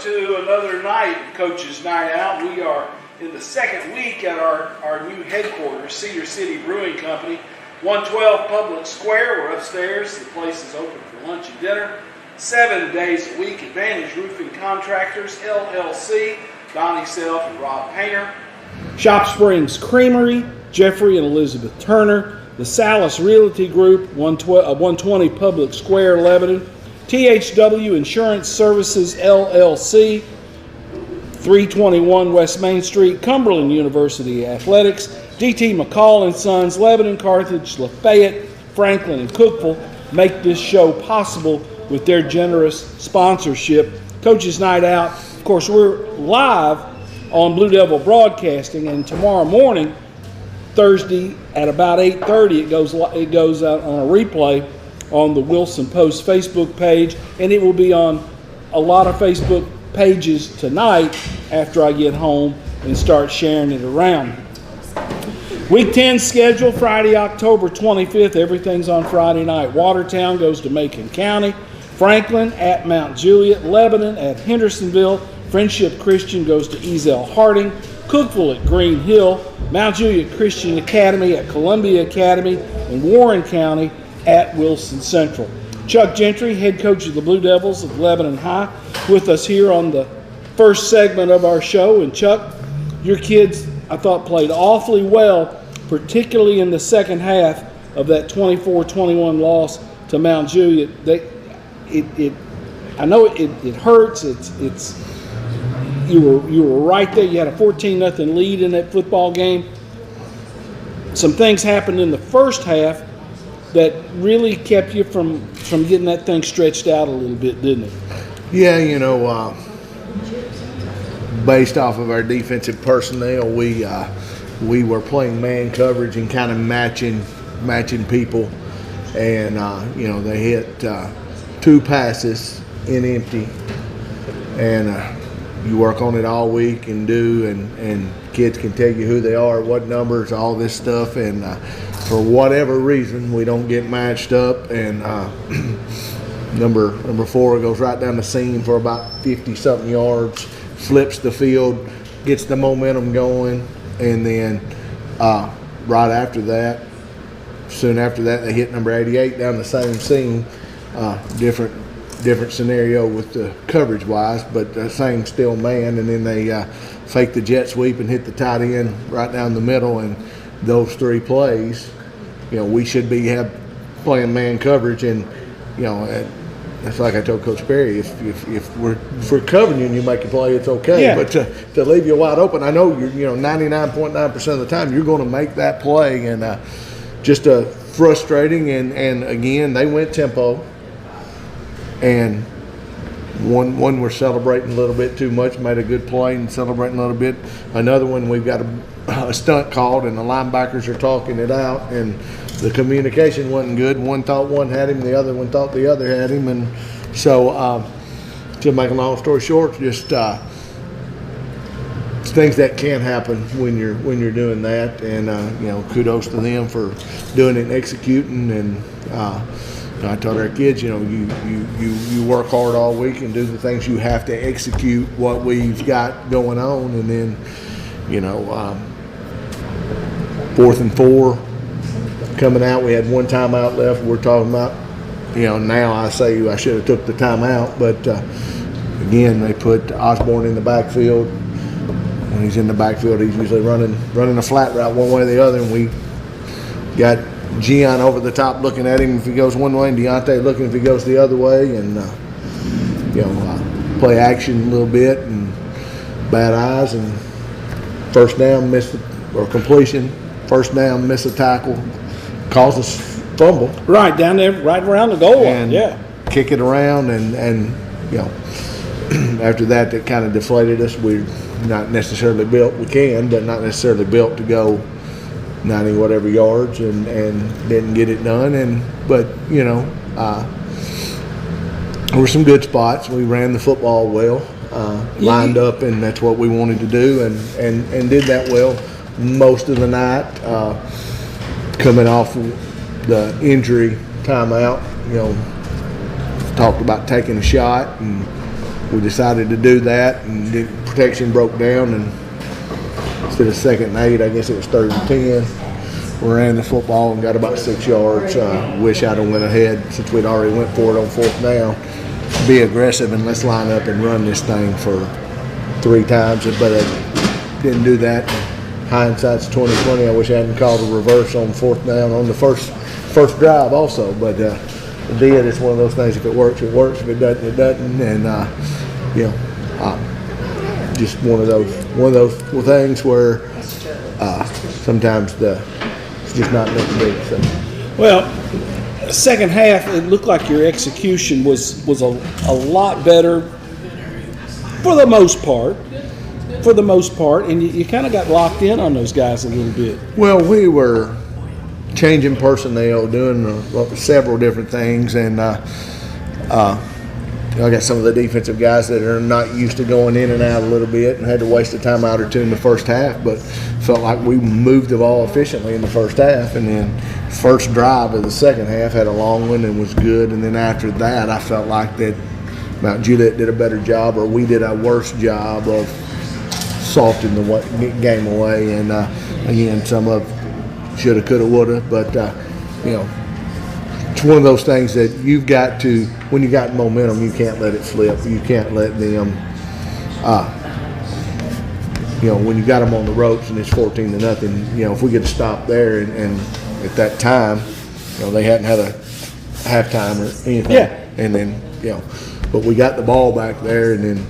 to another night of Coach's Night Out. We are in the second week at our new headquarters, Cedar City Brewing Company, 112 Public Square. We're upstairs. The place is open for lunch and dinner. 7 days a week. Advantage Roofing Contractors, LLC, Donnie Self and Rob Painter. Shop Springs Creamery, Jeffrey and Elizabeth Turner. The Salas Realty Group, 120 Public Square, Lebanon. THW Insurance Services, LLC, 321 West Main Street, Cumberland University Athletics. DT McCall and Sons, Lebanon, Carthage, Lafayette, Franklin, and Cookeville make this show possible with their generous sponsorship. Coach's Night Out, of course, we're live on Blue Devil Broadcasting, and tomorrow morning, Thursday at about 8:30, it goes out on a replay on the Wilson Post Facebook page, and it will be on a lot of Facebook pages tonight after I get home and start sharing it around. Week 10 schedule, Friday, October 25th. Everything's on Friday night. Watertown goes to Macon County. Franklin at Mount Juliet. Lebanon at Hendersonville. Friendship Christian goes to Ezell Harding. Cookeville at Green Hill. Mount Juliet Christian Academy at Columbia Academy. And Warren County at Wilson Central. Chuck Gentry, head coach of the Blue Devils of Lebanon High, with us here on the first segment of our show. And Chuck, your kids, I thought, played awfully well, particularly in the second half of that 24-21 loss to Mount Juliet. I know it hurts. You were right there. You had a 14-0 lead in that football game. Some things happened in the first half that really kept you from getting that thing stretched out a little bit, didn't it? Yeah, based off of our defensive personnel, we were playing man coverage and kind of matching people, and they hit 2 passes in empty, and you work on it all week and kids can tell you who they are, what numbers, all this stuff, and for whatever reason we don't get matched up, and number 4 goes right down the seam for about 50-something yards, flips the field, gets the momentum going, and then right after that, soon after that, they hit number 88 down the same seam. Different scenario with the coverage wise, but the same still man, and then they fake the jet sweep and hit the tight end right down the middle, and those 3 plays, we should be playing man coverage, and that's like I told Coach Perry, if we're covering you and you make a play, it's okay. Yeah. But to leave you wide open, I know you're 99.9% of the time you're going to make that play, and just frustrating. And again, they went tempo, and one we're celebrating a little bit too much, made a good play and celebrating a little bit. Another one, we've got a stunt called, and the linebackers are talking it out, and the communication wasn't good. One thought one had him, the other one thought the other had him, and so to make a long story short, just things that can happen when you're doing that, and kudos to them for doing it and executing. And I told our kids, you work hard all week and do the things you have to execute what we've got going on, and then 4th and 4 coming out, we had 1 timeout left. We're talking about, now I say I should have took the timeout, but again, they put Osborne in the backfield. When he's in the backfield, he's usually running a flat route one way or the other, and we got Gian over the top looking at him if he goes one way, and Deontay looking if he goes the other way, and play action a little bit, and bad eyes, and first down, completion, first down, miss a tackle, cause us fumble. Right down there, right around the goal line. Yeah, kick it around, and after that, it kind of deflated us. We're not necessarily built. We can, but not necessarily built to go 90 whatever yards, and didn't get it done. But there were some good spots. We ran the football well, lined up, and that's what we wanted to do, and did that well most of the night. Coming off the injury timeout, talked about taking a shot, and we decided to do that, and the protection broke down, and instead of 2nd and 8, I guess it was 3rd and 10. We ran the football and got about 6 yards. Wish I'd have went ahead since we'd already went for it on 4th down. Be aggressive and let's line up and run this thing for 3 times, but I didn't do that. Hindsight's 20/20. I wish I hadn't called a reverse on 4th down on the first drive also, but it did. It's one of those things. If it works, it works. If it doesn't, it doesn't. And just one of those things where sometimes it's just not meant to be. So. Well, second half, it looked like your execution was a lot better for the most part. And you kind of got locked in on those guys a little bit. Well, we were changing personnel, doing several different things, and I got some of the defensive guys that are not used to going in and out a little bit and had to waste a timeout or 2 in the first half, but felt like we moved the ball efficiently in the first half. And then first drive of the second half had a long one and was good. And then after that, I felt like that Mount Juliet did a better job, or we did a worse job of salting the game away. And again, some of shoulda, coulda, woulda, but it's one of those things that you've got to, when you got momentum, you can't let it slip. You can't let them, when you got them on the ropes and it's 14-0, if we get to stop there, and at that time, they hadn't had a halftime or anything. Yeah. And then, but we got the ball back there and then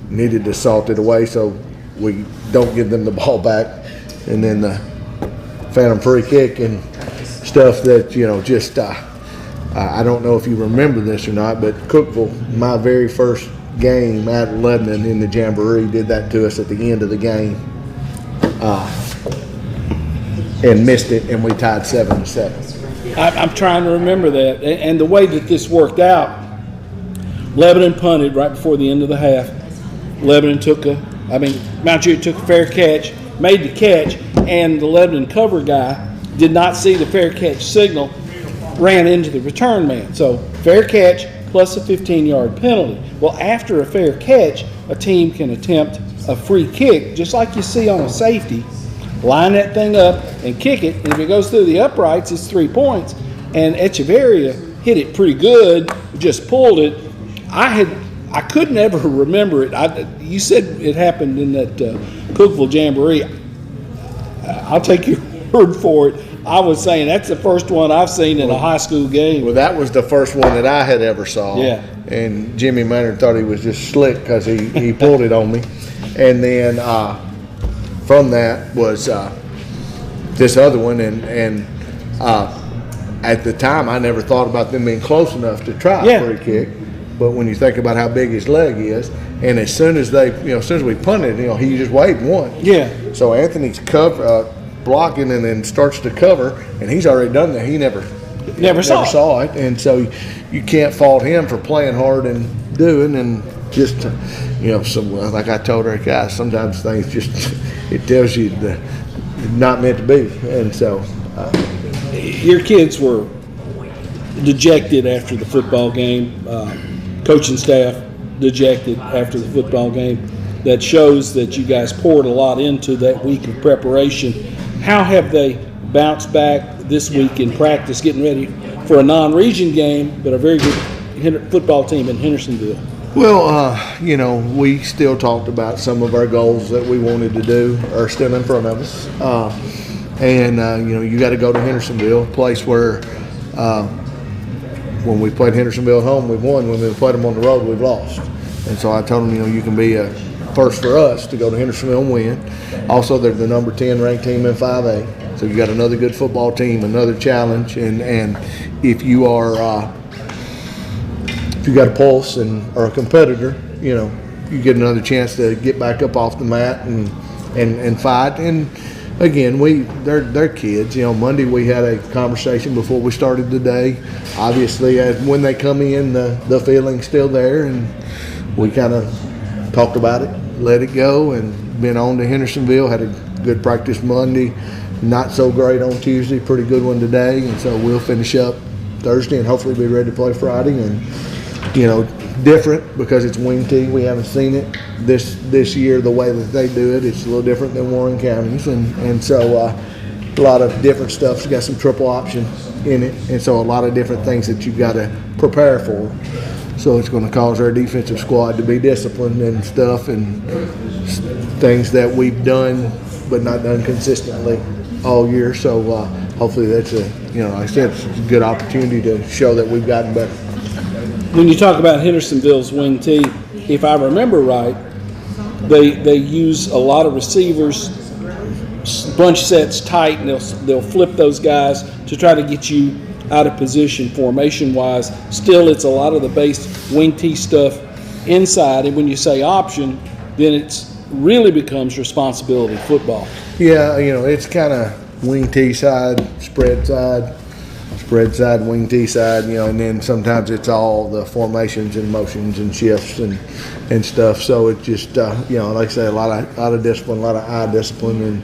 needed to salt it away so we don't give them the ball back. And then the phantom free kick and stuff that, I don't know if you remember this or not, but Cookeville, my very first game at Lebanon in the Jamboree, did that to us at the end of the game and missed it, and we tied 7-7. I'm trying to remember that. And the way that this worked out, Lebanon punted right before the end of the half. Mount Juliet took a fair catch, made the catch, and the Lebanon cover guy did not see the fair catch signal, ran into the return man. So fair catch plus a 15-yard penalty. Well, after a fair catch, a team can attempt a free kick, just like you see on a safety, line that thing up and kick it, and if it goes through the uprights, it's 3 points. And Echeverria hit it pretty good, just pulled it. I couldn't ever remember it. You said it happened in that Cookeville Jamboree. I'll take your word for it. I was saying that's the first one I've seen in a high school game. Well, that was the first one that I had ever saw. Yeah. And Jimmy Maynard thought he was just slick because he pulled it on me. And then from that was this other one. And at the time, I never thought about them being close enough to try a free kick. But when you think about how big his leg is, and as soon as we punted, he just waved one. Yeah. So Anthony's blocking and then starts to cover, and he's already done that. He never saw it, and so you can't fault him for playing hard and doing, and just so like I told our guys, sometimes things just it tells you that it's not meant to be, and so your kids were dejected after the football game. Coaching staff dejected after the football game. That shows that you guys poured a lot into that week of preparation. How have they bounced back this week in practice, getting ready for a non-region game, but a very good football team in Hendersonville? Well, we still talked about some of our goals that we wanted to do are still in front of us. You got to go to Hendersonville, a place where when we played Hendersonville at home, we've won. When we played them on the road, we've lost. And so I told them, you can be a first for us to go to Hendersonville and win. Also, they're the number 10 ranked team in 5A. So you got another good football team, another challenge. And if you are, if you got a pulse and are a competitor, you get another chance to get back up off the mat and fight. And again, they're kids. Monday we had a conversation before we started the day. Obviously, when they come in, the feeling's still there, and we kind of talked about it, let it go, and been on to Hendersonville. Had a good practice Monday, not so great on Tuesday, pretty good one today, and so we'll finish up Thursday and hopefully be ready to play Friday. And different because it's wing T. We haven't seen it this year the way that they do it. It's a little different than Warren County's, and so a lot of different stuff. It's got some triple option in it, and so a lot of different things that you've got to prepare for. So it's going to cause our defensive squad to be disciplined and stuff, and things that we've done but not done consistently all year. So hopefully that's like I said, it's a good opportunity to show that we've gotten better. When you talk about Hendersonville's wing T, if I remember right, they use a lot of receivers, bunch sets tight, and they'll flip those guys to try to get you out of position formation-wise. Still, it's a lot of the base wing T stuff inside, and when you say option, then it's really becomes responsibility football. Yeah, it's kind of wing T side, spread side, wing T side, and then sometimes it's all the formations and motions and shifts and stuff. So it just, like I say, a lot of discipline, a lot of eye discipline, and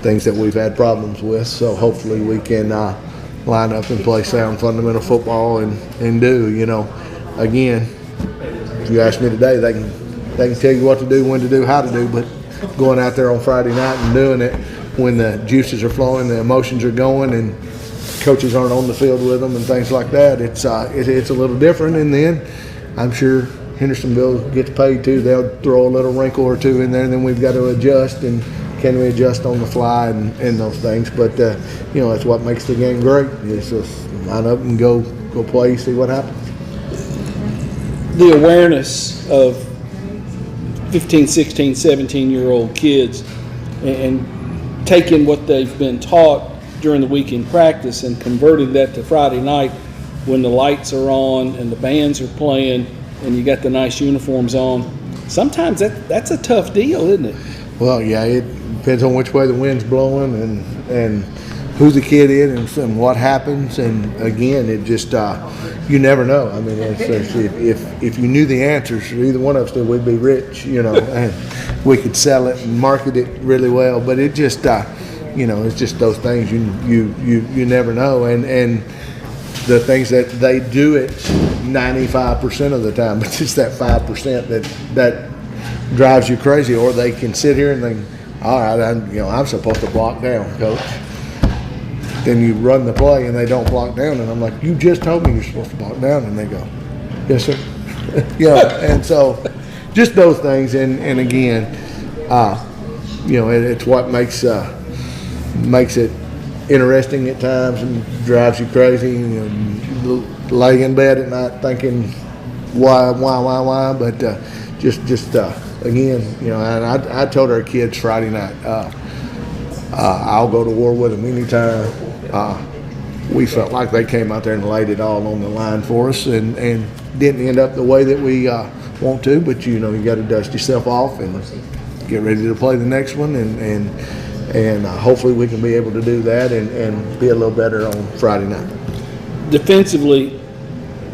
things that we've had problems with. So hopefully we can line up and play sound fundamental football and do. Again, if you ask me today, they can tell you what to do, when to do, how to do, but going out there on Friday night and doing it when the juices are flowing, the emotions are going, and coaches aren't on the field with them and things like that, it's a little different. And then I'm sure Hendersonville gets paid too. They'll throw a little wrinkle or two in there, and then we've got to adjust, and can we adjust on the fly and those things. But that's what makes the game great, is just line up and go play, see what happens. The awareness of 15, 16, 17-year-old kids and taking what they've been taught during the week in practice and converting that to Friday night when the lights are on and the bands are playing and you got the nice uniforms on. Sometimes that's a tough deal, isn't it? Well, yeah, it depends on which way the wind's blowing and who the kid is and what happens. And again, it just you never know. I mean, if you knew the answers, either one of us did, we'd be rich, and we could sell it and market it really well. But it just it's just those things you never know. And the things that they do it 95% of the time, but it's that 5% that drives you crazy. Or they can sit here and think, all right, I'm supposed to block down, coach. Then you run the play and they don't block down, and I'm like, you just told me you're supposed to block down, and they go, yes, sir. And so just those things, and again, it's what makes it interesting at times and drives you crazy. You lay in bed at night thinking why, but just again, and I told our kids Friday night, I'll go to war with them anytime. We felt like they came out there and laid it all on the line for us, and didn't end up the way that we want to. But you got to dust yourself off and get ready to play the next one, and hopefully we can be able to do that and be a little better on Friday night. Defensively,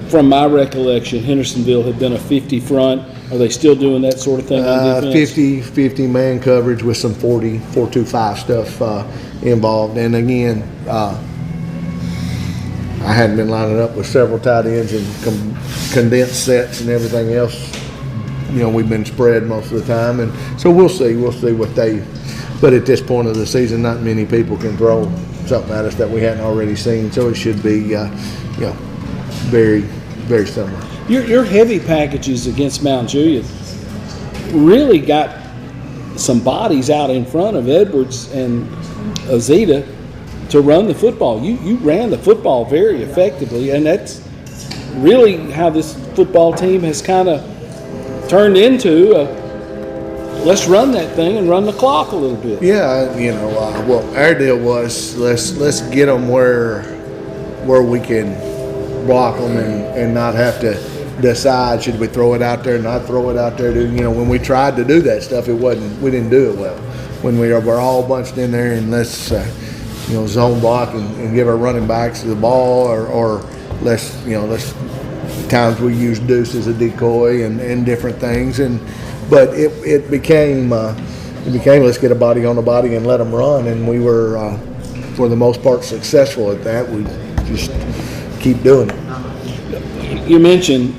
from my recollection, Hendersonville had been a 50 front. Are they still doing that sort of thing on defense? 50 man coverage with some 4-2-5 stuff involved. And again, I hadn't been lining up with several tight ends and condensed sets and everything else. We've been spread most of the time, and so we'll see what they. But at this point of the season, not many people can throw something at us that we hadn't already seen. So it should be, very, very similar. Your heavy packages against Mount Juliet really got some bodies out in front of Edwards and Azita to run the football. You ran the football very effectively, and that's really how this football team has kind of turned into let's run that thing and run the clock a little bit. Yeah, well, our deal was let's get them where we can block them and not have to decide should we throw it out there, not throw it out there. When we tried to do that stuff, we didn't do it well. When we're all bunched in there and let's zone block and give our running backs the ball, or let's times we use deuce as a decoy and different things, but it became let's get a body on a body and let them run, and we were for the most part successful at that. We just keep doing it. You mentioned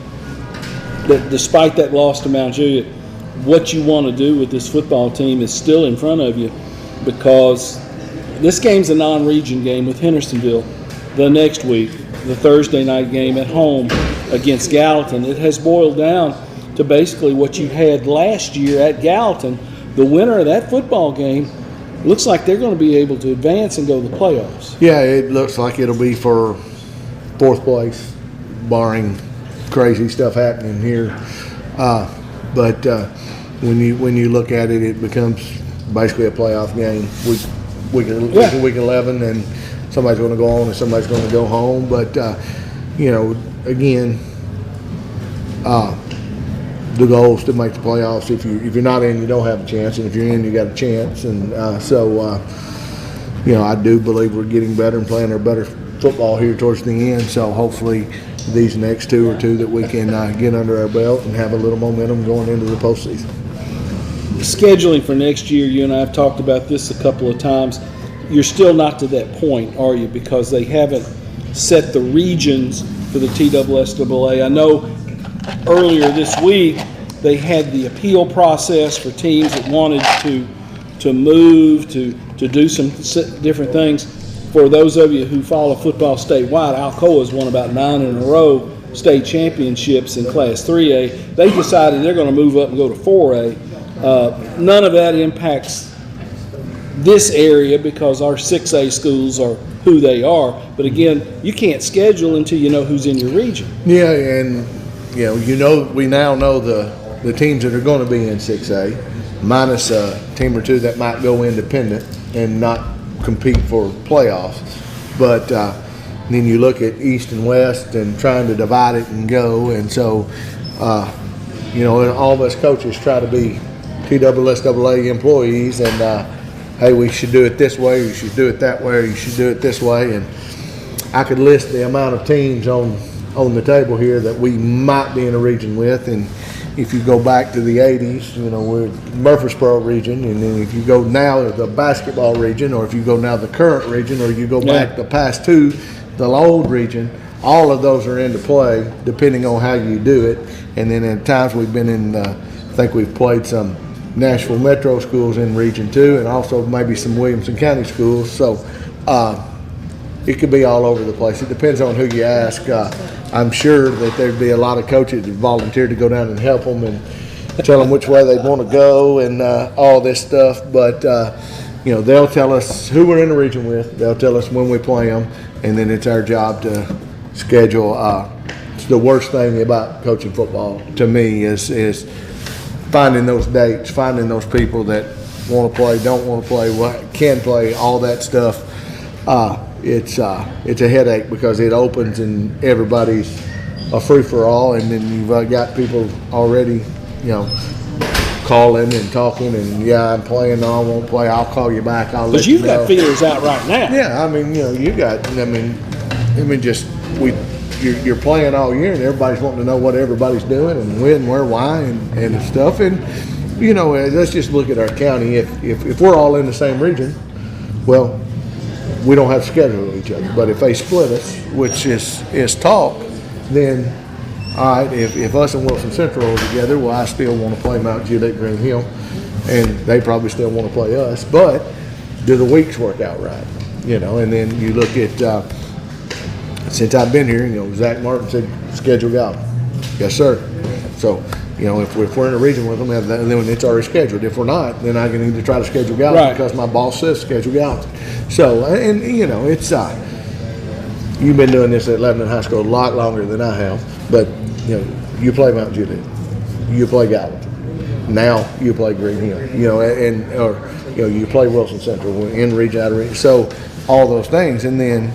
that despite that loss to Mount Juliet, what you want to do with this football team is still in front of you, because this game's a non-region game with Hendersonville the next week, the Thursday night game at home against Gallatin. It has boiled down to basically what you had last year at Gallatin. The winner of that football game looks like they're going to be able to advance and go to the playoffs. Yeah, it looks like it'll be for fourth place, barring crazy stuff happening here. But when you look at it, it becomes basically a playoff game. Week 11, and somebody's going to go on and somebody's going to go home. But again, the goal is to make the playoffs. If you're not in, you don't have a chance, and if you're in, you got a chance. And I do believe we're getting better and playing our better football here towards the end. So hopefully, these next two that we can get under our belt and have a little momentum going into the postseason. Scheduling for next year, you and I have talked about this a couple of times. You're still not to that point, are you? Because they haven't set the regions for the TSSAA. I know earlier this week they had the appeal process for teams that wanted to move, to do some different things. For those of you who follow football statewide, Alcoa's won about 9 in a row state championships in Class 3A. They decided they're going to move up and go to 4A. None of that impacts this area because our 6A schools are who they are. But again, you can't schedule until you know who's in your region. Yeah, and we now know the teams that are going to be in 6A, minus a team or two that might go independent and not compete for playoffs. But then you look at East and West and trying to divide it and go. And so, all of us coaches try to be TSSAA employees, and hey, we should do it this way, you should do it that way, or you should do it this way. And I could list the amount of teams on the table here that we might be in a region with. And if you go back to the 80s, we're Murfreesboro region, and then if you go now to the basketball region, or if you go now to the current region, or you go back the past two, the old region, all of those are into play depending on how you do it. And then at times we've been in, I think we've played some Nashville Metro schools in Region 2, and also maybe some Williamson County schools. So it could be all over the place. It depends on who you ask. I'm sure that there'd be a lot of coaches that volunteer to go down and help them and tell them which way they want to go and all this stuff. But they'll tell us who we're in the region with. They'll tell us when we play them, and then it's our job to schedule. It's the worst thing about coaching football to me is finding those dates, finding those people that want to play, don't want to play, can play, all that stuff. It's a headache because it opens and everybody's a free-for-all, and then you've got people already, calling and talking, and I'm playing, no, I won't play, I'll call you back, I'll let you know. Because you've got feelers out right now. Yeah, you're playing all year, and everybody's wanting to know what everybody's doing and when, where, why, and stuff. And let's just look at our county. If we're all in the same region, well, we don't have to schedule each other. But if they split us, which is talk, then all right. If us and Wilson Central are together, well, I still want to play Mount Juliet, Green Hill, and they probably still want to play us. But do the weeks work out right? And then you look at. Since I've been here, Zach Martin said, schedule Gallatin. Yes, sir. So, if we're in a region with them, then it's already scheduled. If we're not, then I can either try to schedule Gallatin because my boss says schedule Gallatin. So, and it's, you've been doing this at Lebanon High School a lot longer than I have, but, you play Mount Juliet, you play Gallatin. Now you play Green Hill, you play Wilson Central, in region, out of region. So, all those things. And then,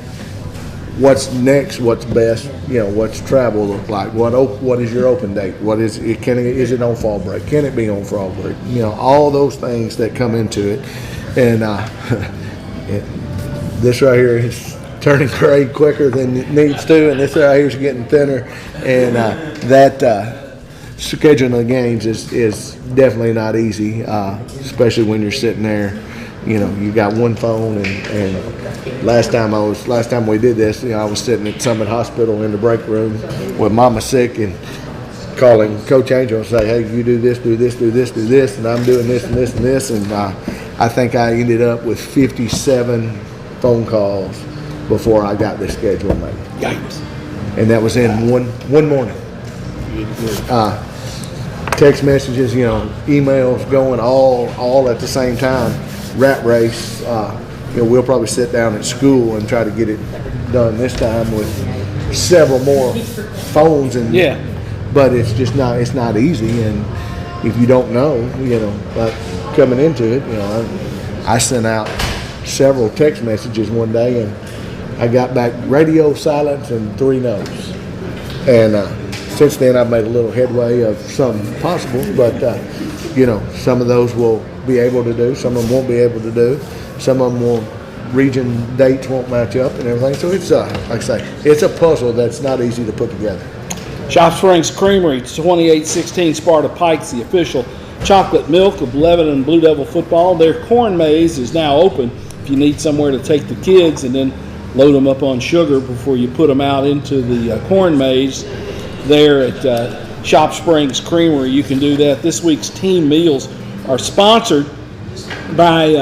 what's next? What's best? What's travel look like? What is your open date? What is it? Is it on fall break? Can it be on fall break? All those things that come into it. And this right here is turning gray quicker than it needs to, and this right here is getting thinner. And that scheduling the games is definitely not easy, especially when you're sitting there. You got one phone, and last time we did this, I was sitting at Summit Hospital in the break room with Mama sick, and calling Coach Angel and say, hey, you do this, do this, do this, do this, and I'm doing this and this and this. And I think I ended up with 57 phone calls before I got this schedule made. Yikes. And that was in one morning. Text messages, emails going all at the same time. Rat race. We'll probably sit down at school and try to get it done this time with several more phones and but it's just not easy, and if you don't know, but coming into it, I sent out several text messages one day and I got back radio silence and 3 no's. And since then I've made a little headway of some possible, but some of those will be able to do, some of them won't be able to do, some of them will region dates won't match up and everything. So it's like I say, it's a puzzle that's not easy to put together. Shop Springs Creamery, 2816 Sparta Pikes, the official chocolate milk of Lebanon Blue Devil football. Their corn maze is now open if you need somewhere to take the kids and then load them up on sugar before you put them out into the corn maze. There at Shop Springs Creamery, you can do that. This week's team meals are sponsored by,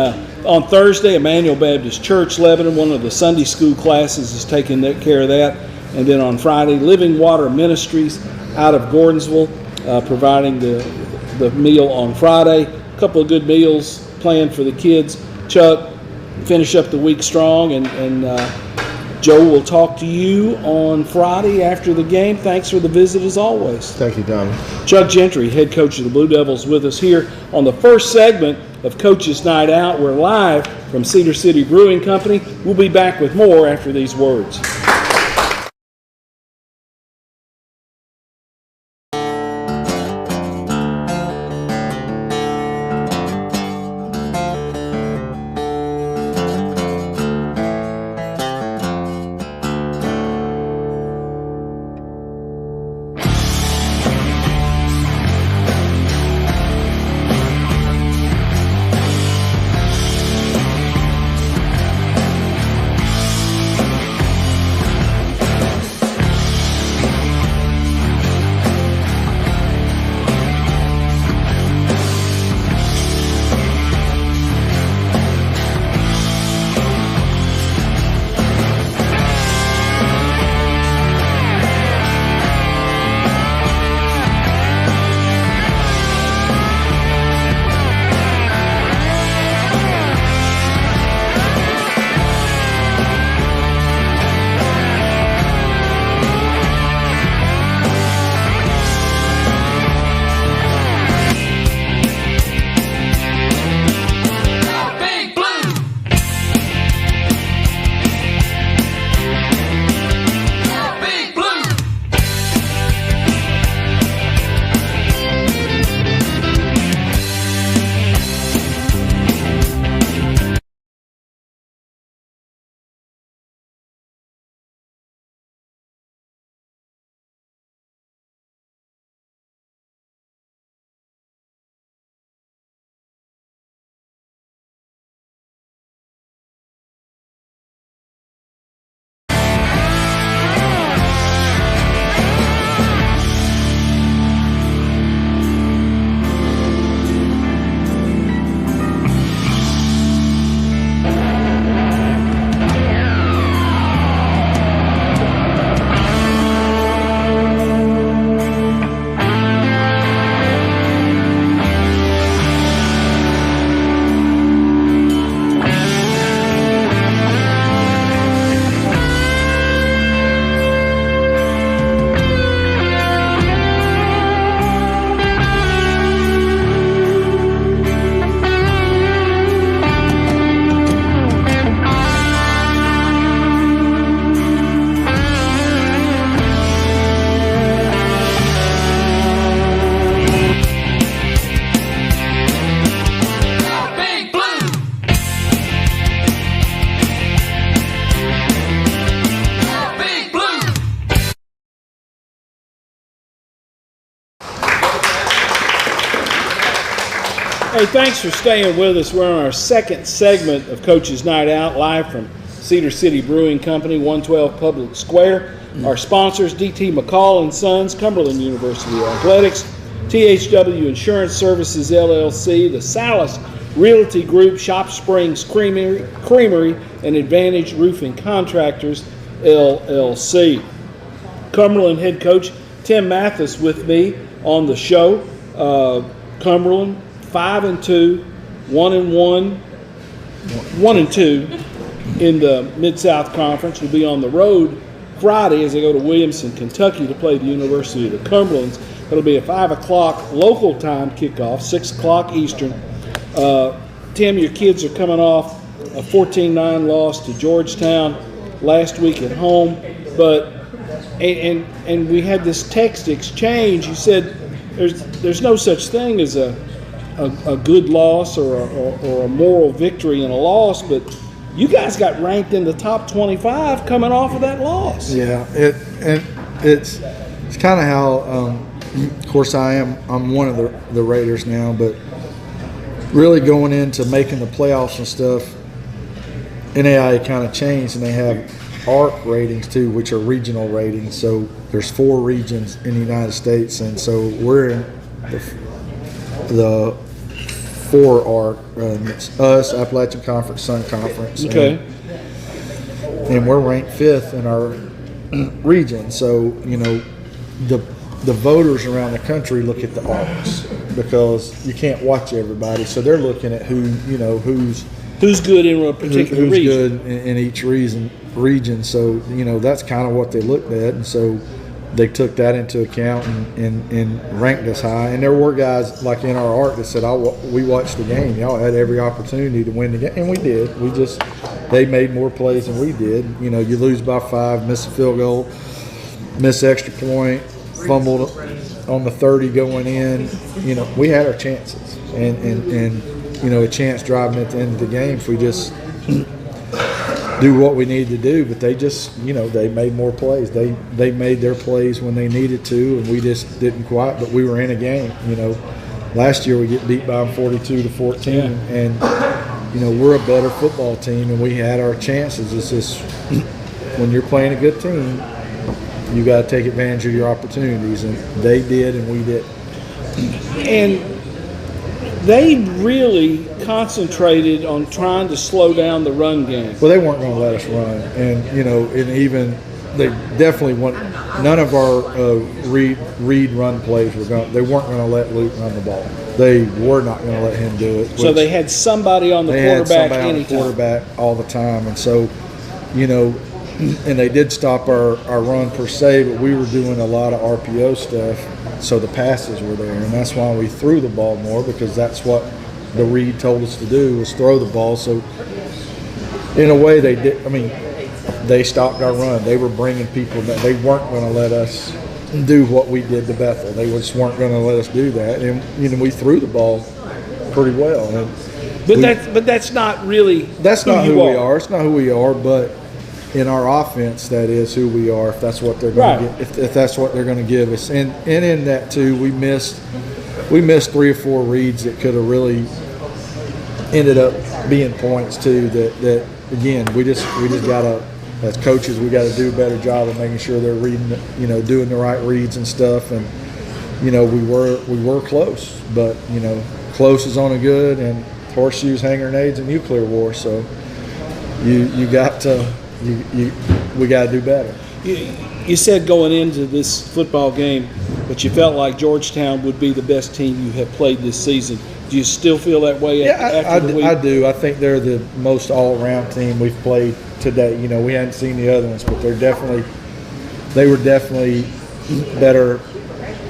on Thursday, Emmanuel Baptist Church, Lebanon. One of the Sunday school classes is taking care of that. And then on Friday, Living Water Ministries out of Gordonsville, providing the meal on Friday. A couple of good meals planned for the kids. Chuck, finish up the week strong, and Joe will talk to you on Friday after the game. Thanks for the visit as always. Thank you, Tommy. Chuck Gentry, head coach of the Blue Devils, with us here on the first segment of Coach's Night Out. We're live from Cedar City Brewing Company. We'll be back with more after these words. Hey, thanks for staying with us. We're on our second segment of Coach's Night Out, live from Cedar City Brewing Company, 112 Public Square. Our sponsors, DT McCall and Sons, Cumberland University Athletics, THW Insurance Services LLC, the Salas Realty Group, Shop Springs Creamery, and Advantage Roofing Contractors LLC. Cumberland head coach Tim Mathis with me on the show. Cumberland 5-2, 1-1, 1-2 in the Mid-South Conference. Will be on the road Friday as they go to Williamson, Kentucky to play the University of the Cumberlands. It'll be a 5 o'clock local time kickoff, 6 o'clock Eastern. Tim, your kids are coming off a 14-9 loss to Georgetown last week at home, but and we had this text exchange. You said there's no such thing as a good loss or a moral victory in a loss, but you guys got ranked in the top 25 coming off of that loss. Yeah, it's kind of how. Of course, I'm one of the Raiders now, but really going into making the playoffs and stuff, NAIA kind of changed, and they have ARC ratings too, which are regional ratings. So there's 4 regions in the United States, and so we're in the 4 ARC. It's us, Appalachian Conference, Sun Conference. Okay. And we're ranked 5th in our region. So, the voters around the country look at the ARCs because you can't watch everybody. So they're looking at who's good in a particular who's region. good in each region. So, that's kind of what they looked at. And so they took that into account and ranked us high. And there were guys like in our ARC that said, we watched the game. Y'all had every opportunity to win the game. And we did. They made more plays than we did. You lose by 5, miss a field goal, miss extra point, fumbled on the 30 going in. We had our chances. And a chance driving at the end of the game if we just do what we needed to do. But they just, they made more plays. They made their plays when they needed to, and we just didn't quite. But we were in a game. Last year we get beat by them 42-14, and we're a better football team, and we had our chances. It's just when you're playing a good team, you got to take advantage of your opportunities, and they did, and we did. And they really concentrated on trying to slow down the run game. Well, they weren't going to let us run, and and even they definitely want none of our read run plays were going. They weren't going to let Luke run the ball. They were not going to let him do it. So they had somebody on the quarterback all the time, and so and they did stop our run per se, but we were doing a lot of RPO stuff, so the passes were there, and that's why we threw the ball more, because that's what the read told us to do, was throw the ball. So in a way they did. They stopped our run. They were bringing people that they weren't going to let us do what we did to Bethel. They just weren't going to let us do that, and we threw the ball pretty well. But that's not really. That's not who we are. It's not who we are, but in our offense, that is who we are. If that's what they're going to get, if that's what they're going to give us, and in that too, we missed 3 or 4 reads that could have really ended up being points too. That again, we just got to, as coaches, we got to do a better job of making sure they're reading, doing the right reads and stuff. And we were close, but close is on a good, and horseshoes, hand grenades, and nuclear war. So you got to. We got to do better. You said going into this football game that you felt like Georgetown would be the best team you have played this season. Do you still feel that way after the week? I do. I think they're the most all-around team we've played today. We hadn't seen the other ones, but they were definitely better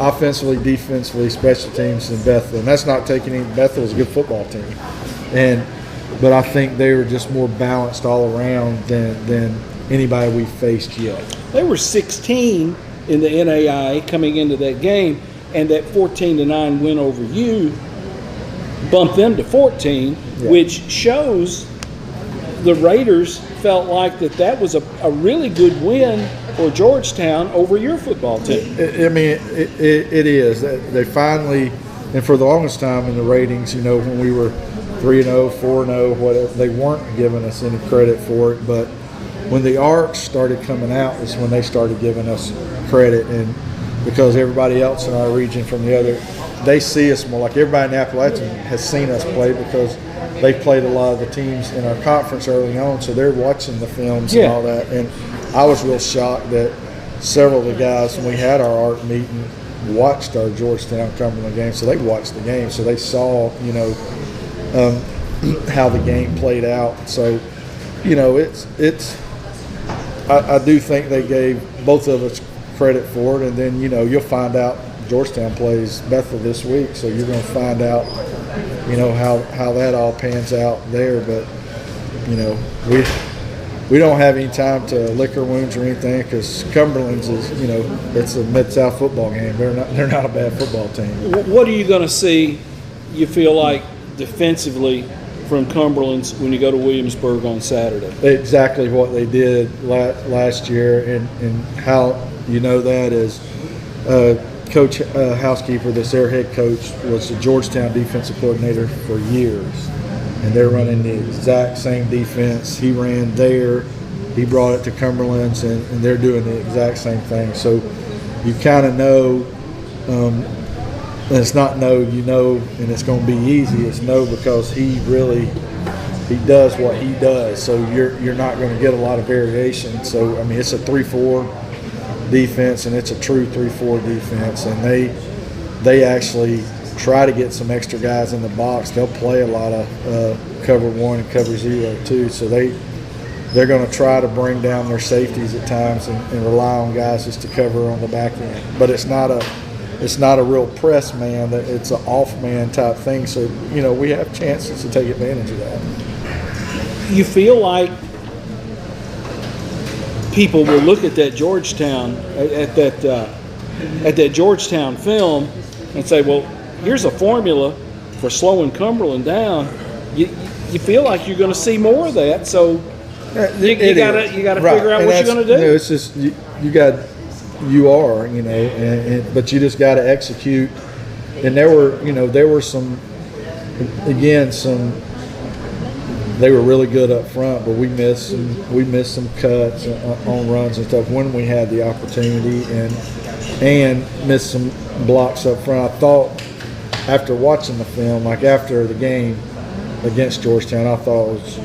offensively, defensively, special teams than Bethel. And that's not taking any – Bethel is a good football team. But I think they were just more balanced all around than anybody we've faced yet. They were 16 in the NAIA coming into that game, and that 14-9 win over you bumped them to 14, which shows the Raiders felt like that was a really good win for Georgetown over your football team. It is. They finally, and for the longest time in the ratings, when we were 3-0, 4-0, whatever, they weren't giving us any credit for it. But when the arcs started coming out is when they started giving us credit, and because everybody else in our region from the other, they see us more. Like everybody in Appalachian has seen us play because they played a lot of the teams in our conference early on, so they're watching the films and all that. And I was real shocked that several of the guys, when we had our art meeting, watched our Georgetown Cumberland game. So they watched the game, so they saw, how the game played out. So, I do think they gave both of us credit for it, and then you'll find out Georgetown plays Bethel this week, so you're going to find out how that all pans out there. But we don't have any time to lick our wounds or anything, because Cumberland's is it's a Mid-South football game. They're not a bad football team. What are you going to see, you feel like, defensively from Cumberland's when you go to Williamsburg on Saturday? Exactly what they did last year, and how that is Coach Housekeeper, that's their head coach, was the Georgetown defensive coordinator for years, and they're running the exact same defense. He ran there, he brought it to Cumberland's, and they're doing the exact same thing. So you kind of know, and it's not no, and it's going to be easy. It's no, because he does what he does. So you're not going to get a lot of variation. So it's a 3-4 defense, and it's a true 3-4 defense, and they actually try to get some extra guys in the box. They'll play a lot of cover 1 and cover 0 too. So they're going to try to bring down their safeties at times and rely on guys just to cover on the back end. But it's not a real press man. It's an off man type thing. So we have chances to take advantage of that. You feel like people will look at that Georgetown at that Georgetown film and say, well, here's a formula for slowing Cumberland down. You feel like you're going to see more of that, so you got to figure out what you're going to do. It's just you are, but you just got to execute. And there were some they were really good up front, but we missed some cuts on runs and stuff when we had the opportunity, and missed some blocks up front. I thought, after watching the film, like after the game against Georgetown, I thought it was,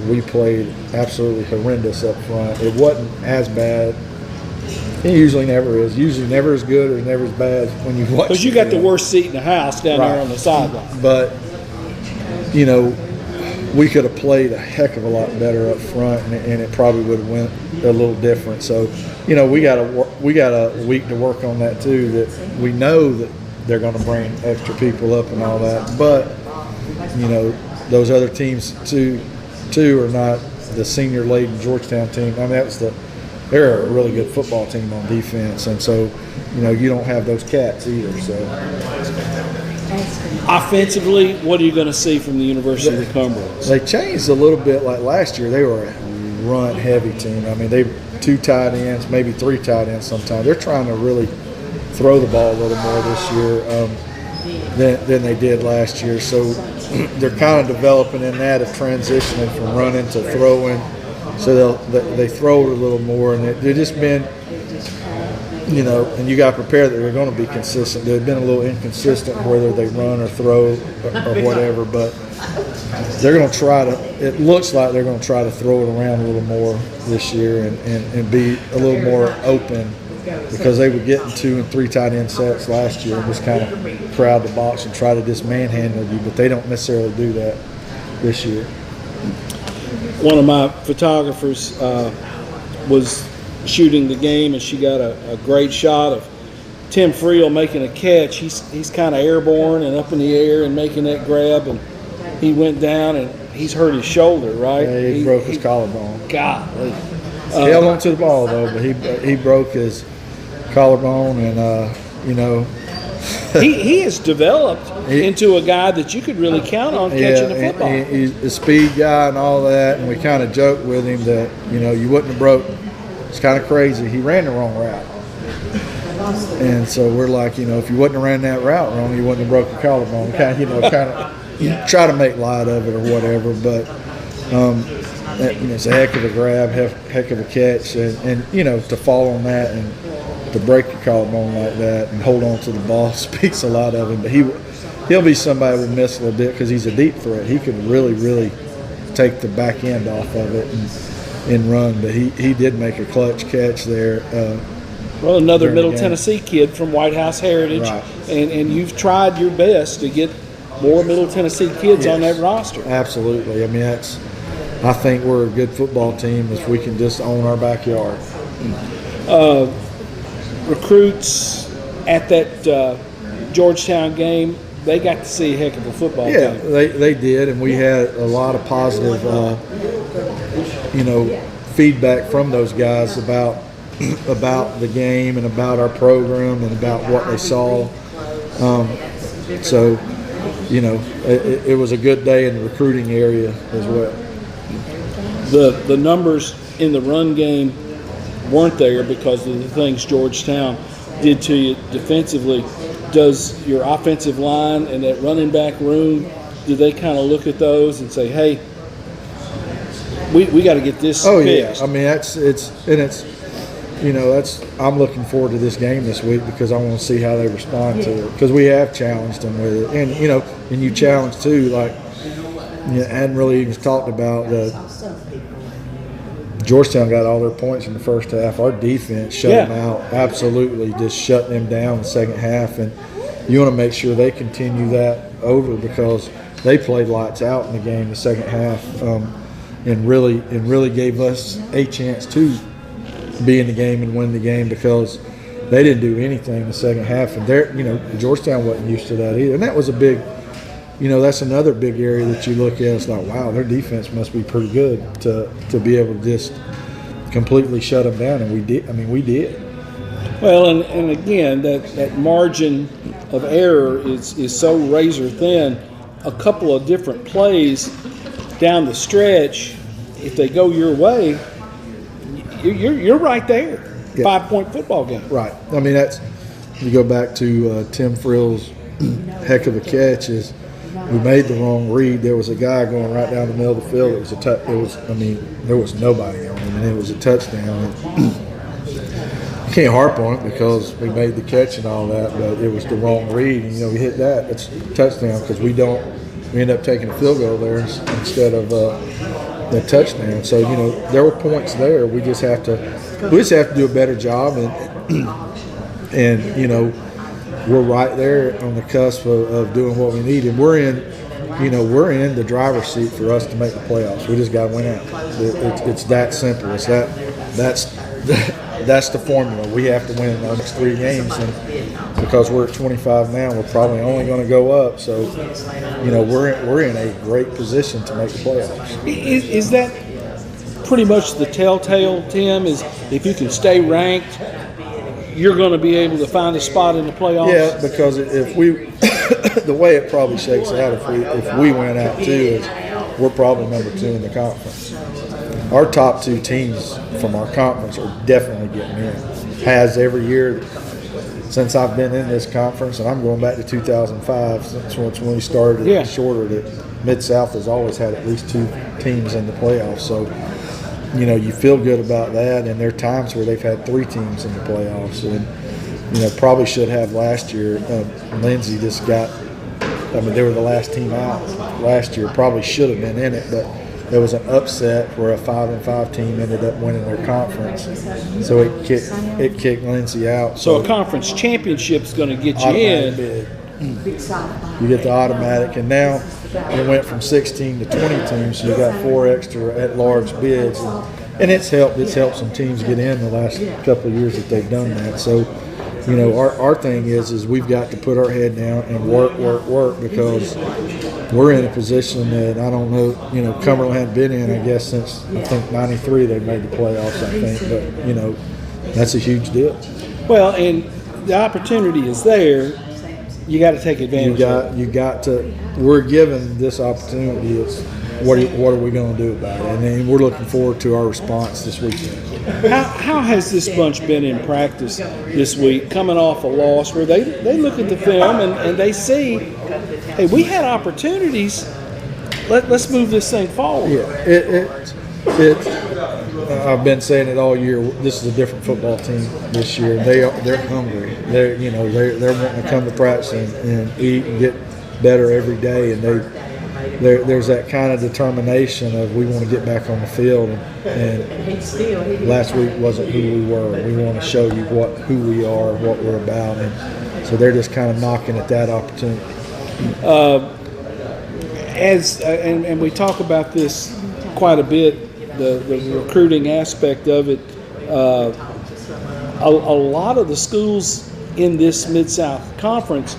we played absolutely horrendous up front. It wasn't as bad. It usually never is. Usually never as good or never as bad when you watch. Because you got the worst seat in the house down there on the sideline. But we could have played a heck of a lot better up front, and it probably would have went a little different. So, we got a week to work on that too. That we know that they're going to bring extra people up and all that, but those other teams too are not the senior laden Georgetown team. They're a really good football team on defense, and so you don't have those cats either. So offensively, what are you going to see from the University of Cumberland? They changed a little bit. Like last year, they were a run-heavy team. They 2 tight ends, maybe 3 tight ends sometimes. They're trying to really throw the ball a little more this year than they did last year. So they're kind of developing in that, of transitioning from running to throwing. So they throw it a little more, and they've just been, and you got to prepare that they're going to be consistent. They've been a little inconsistent whether they run or throw or whatever, but they're going to try to. It looks like they're going to try to throw it around a little more this year and be a little more open, because they would get in 2 and 3 tight end sets last year and just kind of crowd the box and try to just manhandle you, but they don't necessarily do that this year. One of my photographers was shooting the game, and she got a great shot of Tim Friel making a catch. He's kind of airborne and up in the air and making that grab, and he went down and he's hurt his shoulder, right? Yeah, he broke his collarbone. Golly. He held on to the ball though, but he broke his collarbone, and he has developed into a guy that you could really count on catching the football. He's a speed guy and all that, and we kind of joked with him that you wouldn't have broke. It's kind of crazy. He ran the wrong route, and so we're like, if you wouldn't have ran that route wrong, you wouldn't have broke your collarbone. Kind of try to make light of it or whatever, but it's a heck of a grab, heck of a catch, and to fall on that and to break your collarbone like that and hold on to the ball speaks a lot of him. But he'll be somebody who will miss a little bit because he's a deep threat. He could really take the back end off of it and run. But he did make a clutch catch there. Well, another Middle Tennessee kid from White House Heritage, right. and you've tried your best to get more Middle Tennessee kids on that roster. Absolutely. I mean, I think we're a good football team if we can just own our backyard. Recruits at that Georgetown game, they got to see a heck of a football game. Yeah, they did, and we had a lot of positive, feedback from those guys about the game and about our program and about what they saw. It was a good day in the recruiting area as well. The numbers in the run game weren't there because of the things Georgetown did to you defensively. Does your offensive line and that running back room, do they kind of look at those and say, hey, we got to get this fixed? Yeah. I mean, I'm looking forward to this game this week because I want to see how they respond to it, because we have challenged them with it. And you challenge too, like, I hadn't really even talked about Georgetown got all their points in the first half. Our defense shut them out, absolutely just shut them down in the second half. And you want to make sure they continue that over because they played lights out in the game the second half, and really gave us a chance to be in the game and win the game because they didn't do anything in the second half. And Georgetown wasn't used to that either. And that was a big, that's another big area that you look at. It's like, wow, their defense must be pretty good to be able to just completely shut them down. And we did. I mean, we did. Well, and again, that margin of error is so razor thin. A couple of different plays down the stretch, if they go your way, you're right there. Yeah. 5-point football game. Right. I mean, you go back to Tim Frill's heck of a catch is we made the wrong read. There was a guy going right down the middle of the field. There was nobody on him, and it was a touchdown. You can't harp on it because we made the catch and all that, but it was the wrong read. And, we hit that. It's a touchdown because we end up taking a field goal there instead of the touchdown. So there were points there. We just have to do a better job, and we're right there on the cusp of doing what we need, and we're in the driver's seat for us to make the playoffs. We just got to win out. It's that simple. That's the formula. We have to win the next 3 games, and because we're at 25 now, we're probably only going to go up. So, we're in a great position to make the playoffs. Is that pretty much the telltale, Tim? Is if you can stay ranked, you're going to be able to find a spot in the playoffs? Yeah, because if we, the way it probably shakes out, if we win out too, is we're probably number 2 in the conference. Our top 2 teams from our conference are definitely getting in. Has every year since I've been in this conference, and I'm going back to 2005, since when we started it shorter, that Mid-South has always had at least 2 teams in the playoffs. So, you feel good about that, and there are times where they've had 3 teams in the playoffs. And, probably should have last year. Lindsay just they were the last team out last year. Probably should have been in it, but there was an upset where a 5-5 team ended up winning their conference, so it kicked Lindsay out. So a conference championship is going to get you in. Bid. You get the automatic, and now it went from 16 to 20 teams, so you got 4 extra at-large bids, and it's helped. It's helped some teams get in the last couple of years that they've done that. So, our thing is we've got to put our head down and work because we're in a position that I don't know, Cumberland hadn't been in, I guess, since I think 93 they made the playoffs, I think. But, that's a huge deal. Well, and the opportunity is there. You got to take advantage of it. You got to. We're given this opportunity. It's what are we going to do about it? And then we're looking forward to our response this weekend. How has this bunch been in practice this week, coming off a loss where they look at the film and they see, hey, we had opportunities. Let's move this thing forward. Yeah, I've been saying it all year. This is a different football team this year. They're hungry. They're wanting to come to practice and eat and get better every day. And there's that kind of determination of we want to get back on the field. And last week wasn't who we were. We want to show you who we are, what we're about. And so they're just kind of knocking at that opportunity. And we talk about this quite a bit, the recruiting aspect of it. A lot of the schools in this Mid-South Conference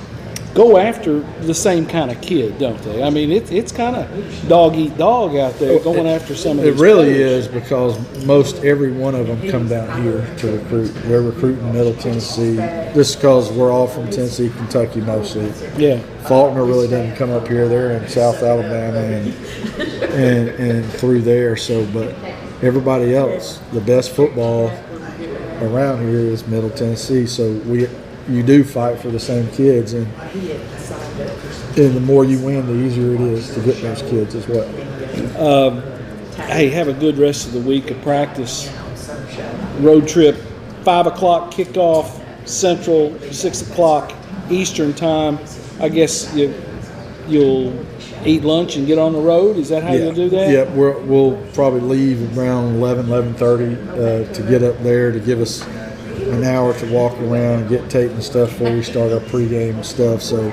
go after the same kind of kid, don't they? I mean, it's kind of dog-eat-dog out there going after some of these It really players. is, because most every one of them come down here to recruit. They're recruiting Middle Tennessee just because we're all from Tennessee, Kentucky mostly. Yeah. Faulkner really doesn't come up here. They're in South Alabama and through there. So, but everybody else, the best football around here is Middle Tennessee. So you do fight for the same kids, and the more you win, the easier it is to get those kids as well. Hey, have a good rest of the week of practice. Road trip, 5 o'clock kickoff Central, 6 o'clock Eastern time. I guess you'll eat lunch and get on the road. Is that how you'll do that? Yeah, we'll probably leave around 11:30 to get up there, to give us an hour to walk around and get tape and stuff before we start our pregame and stuff. So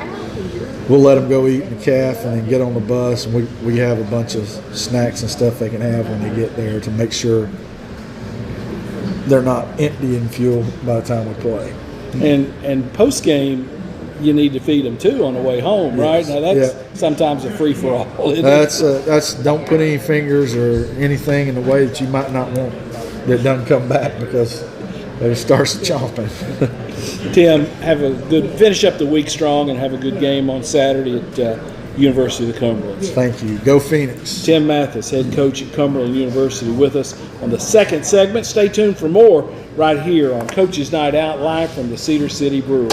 we'll let them go eat in the calf and then get on the bus. And we have a bunch of snacks and stuff they can have when they get there to make sure they're not empty in fuel by the time we play. And post game, you need to feed them too on the way home, right? Now that's sometimes a free for all. That's don't put any fingers or anything in the way that you might not want that doesn't come back, because it starts chomping. Tim, finish up the week strong and have a good game on Saturday at University of the Cumberlands. Thank you. Go Phoenix. Tim Mathis, head coach at Cumberland University, with us on the second segment. Stay tuned for more right here on Coach's Night Out, live from the Cedar City Brewery.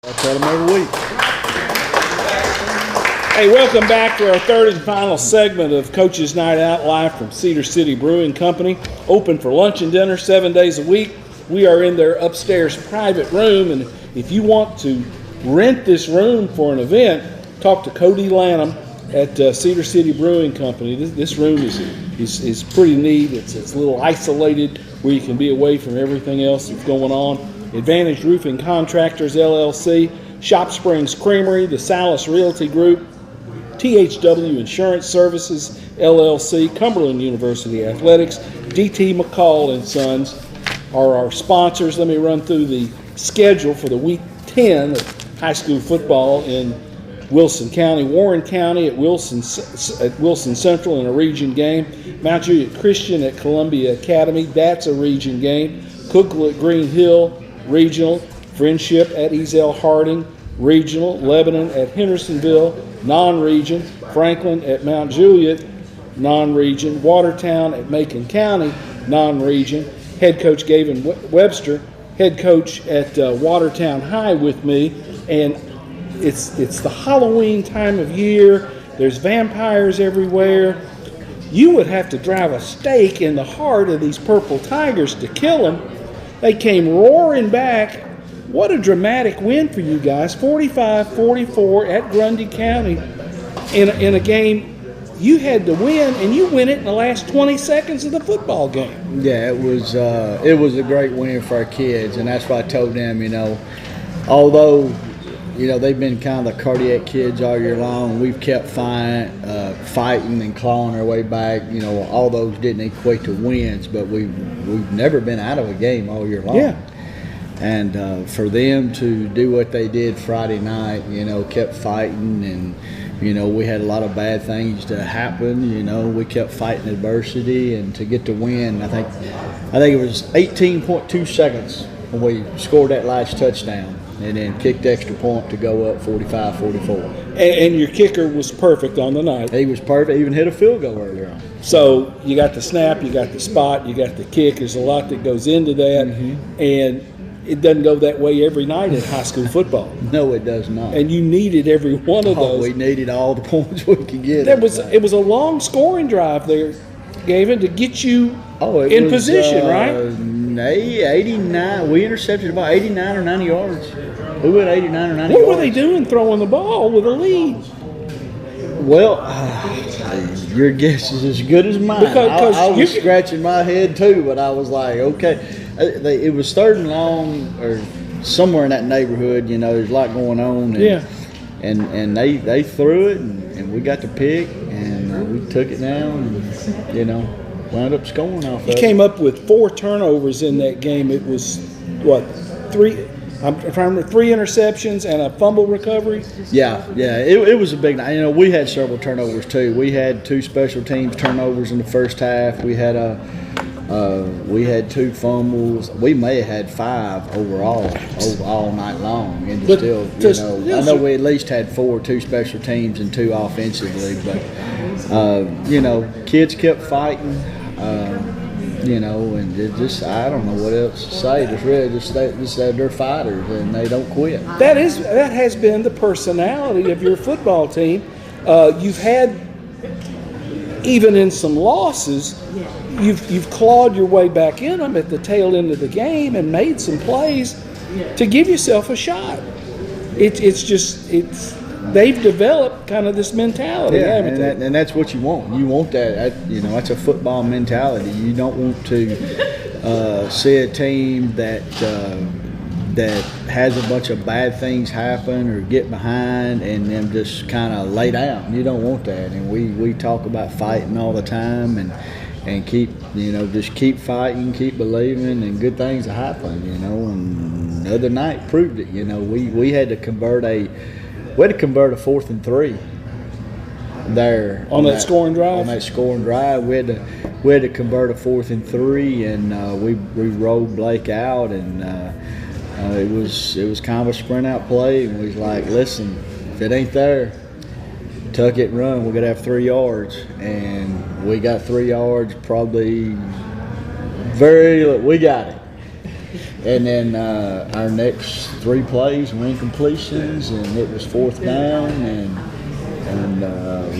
I tell them every week. Hey, welcome back to our third and final segment of Coach's Night Out, live from Cedar City Brewing Company. Open for lunch and dinner 7 days a week. We are in their upstairs private room, and if you want to rent this room for an event, talk to Cody Lanham at Cedar City Brewing Company. This room is pretty neat. It's a little isolated where you can be away from everything else that's going on. Advantage Roofing Contractors, LLC, Shop Springs Creamery, the Salas Realty Group, THW Insurance Services, LLC, Cumberland University Athletics, DT McCall and Sons are our sponsors. Let me run through the schedule for the week 10 of high school football in Wilson County. Warren County at Wilson Central in a region game. Mount Juliet Christian at Columbia Academy, that's a region game. Cookville at Green Hill, regional. Friendship at Eazell Harding, regional. Lebanon at Hendersonville, non-region. Franklin at Mount Juliet, non-region. Watertown at Macon County, non-region. Head coach Gavin Webster, head coach at Watertown High with me, and it's the Halloween time of year. There's vampires everywhere. You would have to drive a stake in the heart of these purple tigers to kill them. They came roaring back. What a dramatic win for you guys, 45-44 at Grundy County in a game you had to win, and you win it in the last 20 seconds of the football game. Yeah, it was a great win for our kids, and that's why I told them, although, they've been kind of the cardiac kids all year long, we've kept fighting and clawing our way back. All those didn't equate to wins, but we've never been out of a game all year long. Yeah. And for them to do what they did Friday night, kept fighting, and we had a lot of bad things to happen. We kept fighting adversity, and to get the win, I think it was 18.2 seconds when we scored that last touchdown, and then kicked extra point to go up 45-44. And your kicker was perfect on the night. He was perfect. He even hit a field goal earlier on. So you got the snap, you got the spot, you got the kick. There's a lot that goes into that, and it doesn't go that way every night in high school football. No, it does not. And you needed every one of those. We needed all the points we could get. It was a long scoring drive there, Gavin, to get you in position, right? 89. We intercepted about 89 or 90 yards. We went 89 or 90 What yards. were they doing throwing the ball with a lead? Well, your guess is as good as mine. Because I was scratching my head too, but I was like, okay. It was third and long or somewhere in that neighborhood. There's a lot going on. And they threw it, and we got the pick, and we took it down, and wound up scoring off of it. He came up with 4 turnovers in that game. It was three? I'm trying to remember, 3 interceptions and a fumble recovery. Yeah. It was a big night. We had several turnovers too. We had 2 special teams turnovers in the first half. We had 2 fumbles. We may have had 5 overall all night long, and But I know we at least had 2 special teams and 2 offensively. But kids kept fighting. And it just, I don't know what else to say. They're fighters, and they don't quit. That has been the personality of your football team. You've had, even in some losses, you've clawed your way back in them at the tail end of the game and made some plays to give yourself a shot. They've developed kind of this mentality, haven't they? And that's what you want. You want that. That's a football mentality. You don't want to see a team that has a bunch of bad things happen or get behind and then just kind of lay down. You don't want that. And we talk about fighting all the time and keep just keep fighting, keep believing, and good things will happen. And the other night proved it. We had to convert a 4th and 3 there on that scoring drive. On that scoring drive, we had to convert a 4th and 3, and we rolled Blake out, and it was kind of a sprint out play, and we was like, listen, if it ain't there, tuck it and run. We're gonna have 3 yards, and we got 3 yards. We got it. And then our next 3 plays were incompletions, and it was 4th down, and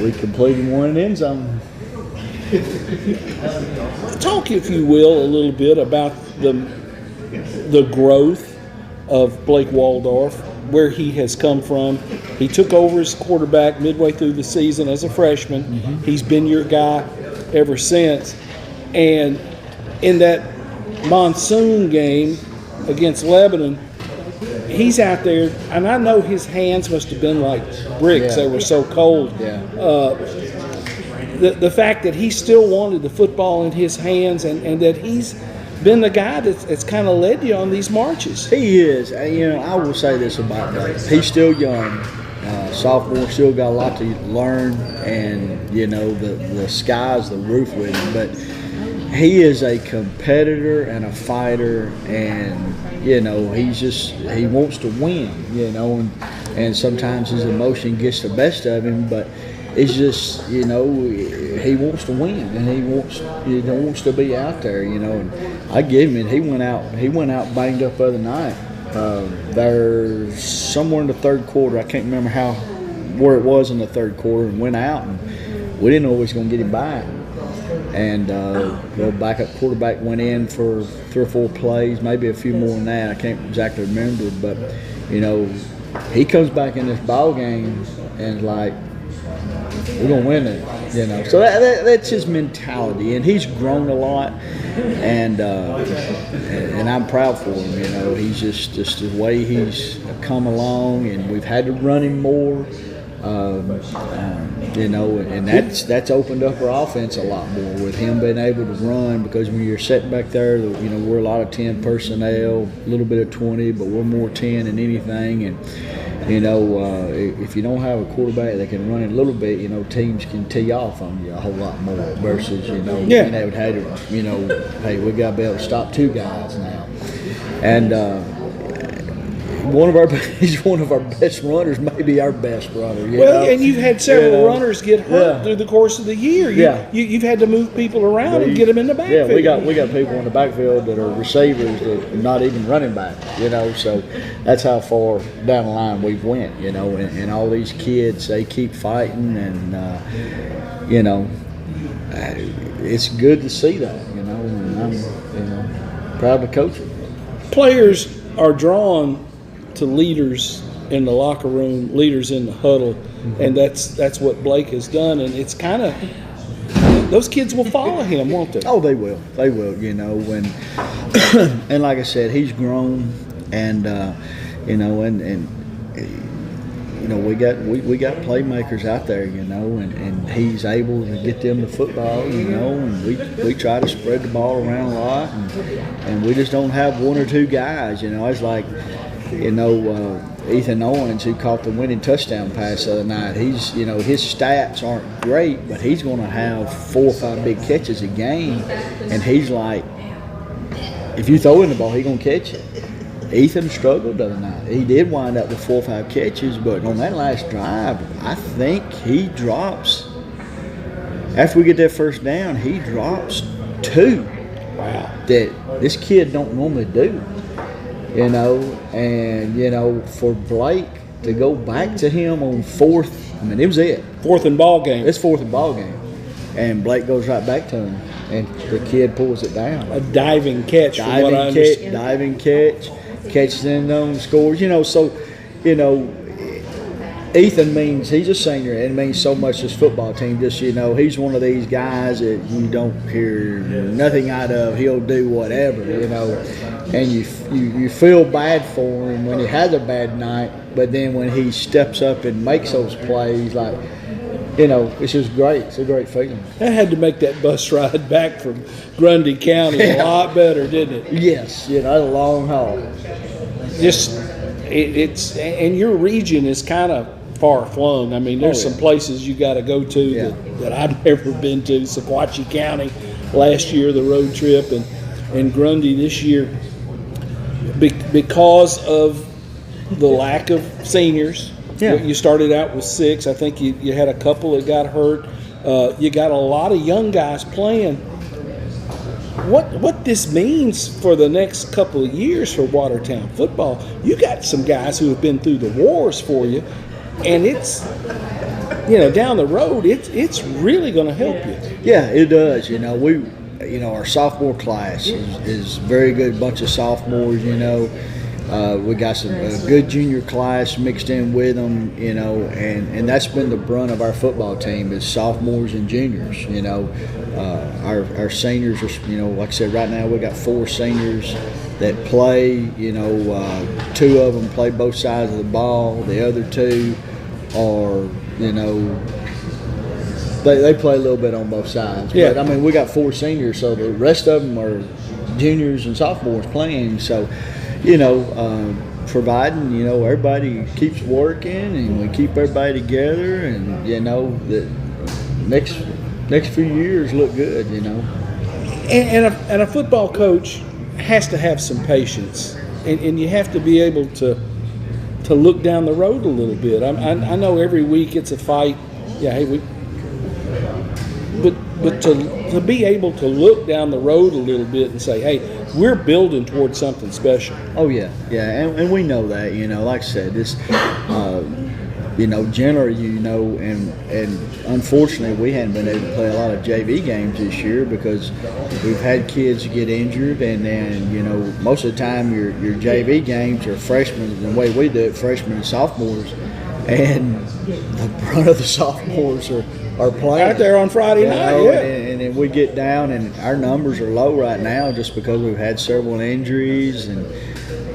we completed one in the end zone. Talk, if you will, a little bit about the growth of Blake Waldorf, where he has come from. He took over as quarterback midway through the season as a freshman. Mm-hmm. He's been your guy ever since. And in that monsoon game against Lebanon, he's out there, and I know his hands must have been like bricks. Yeah. They were so cold. Yeah. The fact that he still wanted the football in his hands, and that he's been the guy that's kind of led you on these marches. He is. I will say this about Blake. He's still young. Sophomore, still got a lot to learn, and, the sky's the roof with him. But he is a competitor and a fighter, and, he wants to win, and sometimes his emotion gets the best of him, but it's just, he wants to win, and he wants to be out there, and I give him it. He went out banged up the other night. There's somewhere in the third quarter, I can't remember where it was in the third quarter, and went out, and we didn't know we was going to get him back. And the backup quarterback went in for 3 or 4 plays, maybe a few more than that. I can't exactly remember, but he comes back in this ball game and like, we're gonna win it, So that's his mentality, and he's grown a lot, and I'm proud for him. He's just the way he's come along, and we've had to run him more. And that's opened up our offense a lot more with him being able to run, because when you're sitting back there, we're a lot of 10 personnel, a little bit of 20, but we're more 10 than anything. And if you don't have a quarterback that can run it a little bit, teams can tee off on you a whole lot more versus being able to, hey, we got to be able to stop 2 guys now. And he's one of our best runners, maybe our best runner. And you've had several runners get hurt through the course of the year. You've had to move people around and get them in the backfield. Yeah, we got people in the backfield that are receivers that are not even running back. So that's how far down the line we've went. And all these kids, they keep fighting, and it's good to see that. And I'm proud to coach them. Players are drawn to leaders in the locker room, leaders in the huddle, and that's what Blake has done. And it's kind of, those kids will follow him, won't they? Oh, they will. They will. When and like I said, he's grown, and we got playmakers out there, and he's able to get them the football, and we try to spread the ball around a lot, and we just don't have 1 or 2 guys. It's like, Ethan Owens, who caught the winning touchdown pass the other night. He's, his stats aren't great, but he's going to have 4 or 5 big catches a game, and he's like, if you throw in the ball, he's going to catch it. Ethan struggled the other night. He did wind up with 4 or 5 catches, but on that last drive, I think he drops, after we get that first down, he drops 2. Wow. That this kid don't normally do. And, for Blake to go back to him on 4th, it was it. 4th and ball game. It's 4th and ball game. And Blake goes right back to him, and the kid pulls it down. A diving catch, from what I understand. Diving catch, catches in on scores. Ethan means, he's a senior, and means so much to this football team. Just, he's one of these guys that you don't hear nothing out of. He'll do whatever, and you feel bad for him when he has a bad night, but then when he steps up and makes those plays, like, it's just great. It's a great feeling. That had to make that bus ride back from Grundy County a lot better, didn't it? Yes, that's a long haul. It's and your region is kind of far flung. There's some places you got to go to that I've never been to. Sequatchie County last year, the road trip, and Grundy this year, because of the lack of seniors. Yeah. You started out with 6. I think you had a couple that got hurt. You got a lot of young guys playing. what this means for the next couple of years for Watertown football. You got some guys who have been through the wars for you, and it's, down the road, it's really going to help you. Yeah, it does. Our sophomore class is very good bunch of sophomores. We got a good junior class mixed in with them, and that's been the brunt of our football team is sophomores and juniors. Our seniors are, like I said, right now we got 4 seniors that play. 2 of them play both sides of the ball. The other 2 are, they play a little bit on both sides. Yeah. But, we got 4 seniors, so the rest of them are juniors and sophomores playing. So, providing, everybody keeps working and we keep everybody together, and, the next few years look good, And a football coach has to have some patience, and you have to be able to look down the road a little bit. I know every week it's a fight. Yeah, hey, but to be able to look down the road a little bit and say, hey, we're building towards something special. Oh yeah, and we know that. Like I said, this, generally, and unfortunately, we hadn't been able to play a lot of JV games this year because we've had kids get injured, and then most of the time your JV games are freshmen. The way we do it, freshmen and sophomores, and the brunt of the sophomores are playing Out there on Friday night, yeah. And then we get down, and our numbers are low right now just because we've had several injuries, and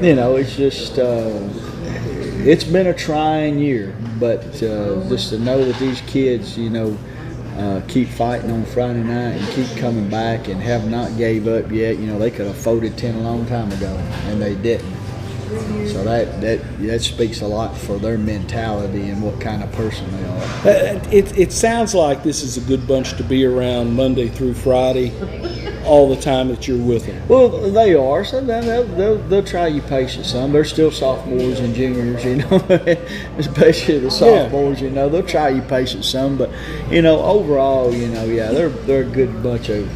it's just it's been a trying year. But just to know that these kids, keep fighting on Friday night and keep coming back and have not gave up yet. They could have folded 10 a long time ago, and they didn't. So that speaks a lot for their mentality and what kind of person they are. It sounds like this is a good bunch to be around Monday through Friday, all the time that you're with them. Well, they are. So they'll try you patience some. They're still sophomores and juniors, especially the sophomores. Yeah. They'll try you patience some, but overall, they're a good bunch of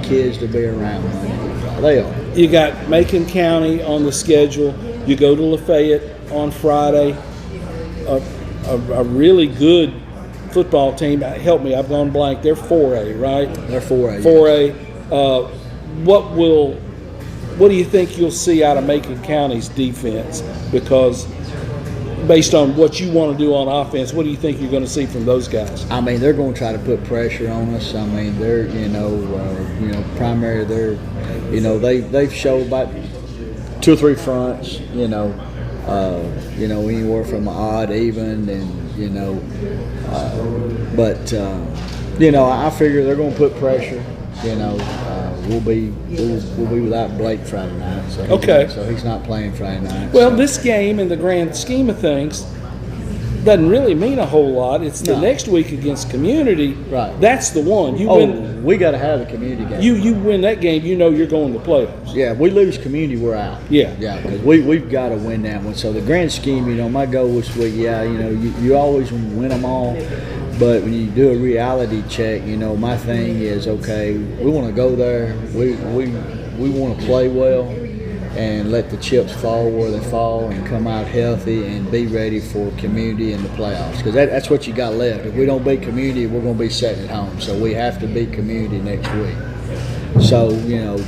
kids to be around Monday through Friday. They are. You got Macon County on the schedule. You go to Lafayette on Friday. A really good football team. Help me, I've gone blank. They're 4A, right? They're 4A. 4A. What do you think you'll see out of Macon County's defense? Because based on what you want to do on offense, what do you think you're going to see from those guys? They're going to try to put pressure on us. They're primarily they're. They've showed about 2 or 3 fronts, anywhere from odd, even, and, I figure they're going to put pressure. We'll be without Blake Friday night. So he's not playing Friday night. Well, this game, in the grand scheme of things, doesn't really mean a whole lot. It's the next week against Community. Right. That's the one. We got to have a Community game. You win that game, you're going to playoffs. Yeah, if we lose Community, we're out. Yeah. Yeah, because we've got to win that one. So the grand scheme, my goal was you always win them all. But when you do a reality check, my thing is, okay, we want to go there. We want to play well and let the chips fall where they fall and come out healthy and be ready for Community in the playoffs. Because that's what you got left. If we don't beat Community, we're going to be sitting at home. So we have to beat Community next week. So,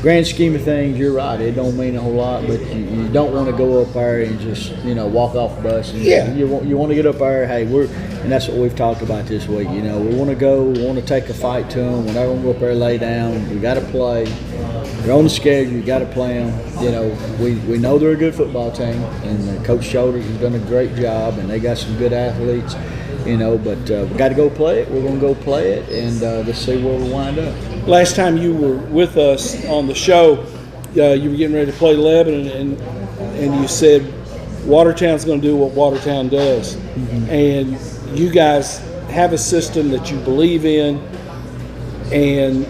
grand scheme of things, you're right. It don't mean a whole lot, but you don't want to go up there and just, walk off the bus. And you want to get up there, hey, and that's what we've talked about this week. We want to go, we want to take a fight to them. We're not going to go up there and lay down. We got to play. They're on the schedule. You got to play them. We know they're a good football team, and Coach Shoulders has done a great job, and they got some good athletes. But we got to go play it. We're going to go play it, and let's see where we wind up. Last time you were with us on the show, you were getting ready to play Lebanon, and you said Watertown's going to do what Watertown does. Mm-hmm. And you guys have a system that you believe in, and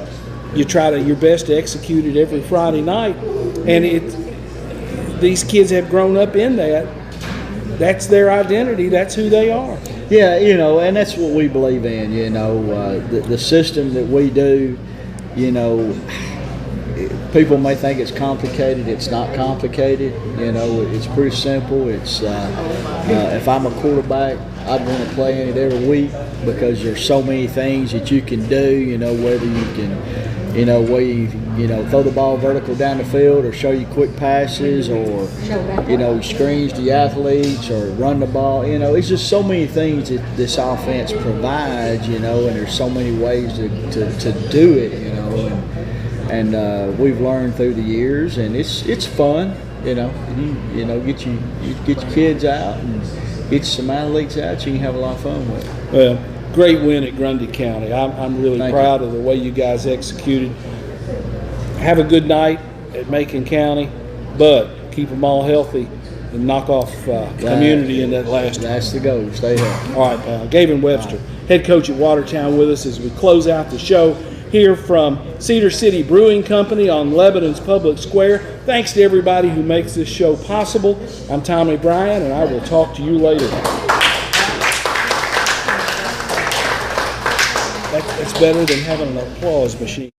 you try your best to execute it every Friday night. And these kids have grown up in that. That's their identity. That's who they are. Yeah, and that's what we believe in. The system that we do, you know, people may think it's complicated. It's not complicated. You know, it's pretty simple. It's if I'm a quarterback, I'd want to play in it every week because there's so many things that you can do. You know, whether you can, you know, where you know, throw the ball vertical down the field or show you quick passes or, you know, screens to the athletes or run the ball. You know, it's just so many things that this offense provides, you know, and there's so many ways to do it, you know, and we've learned through the years, and it's fun, you know. You know, get your kids out and get some athletes out, so you can have a lot of fun with it. Well, great win at Grundy County. I'm really Thank proud of the way you guys executed. Have a good night at Macon County, but keep them all healthy and knock off community in that last one. That's the goal. Stay healthy. All right, Gavin Webster, head coach at Watertown, with us as we close out the show here from Cedar City Brewing Company on Lebanon's Public Square. Thanks to everybody who makes this show possible. I'm Tommy Bryan, and I will talk to you later. That's better than having an applause machine.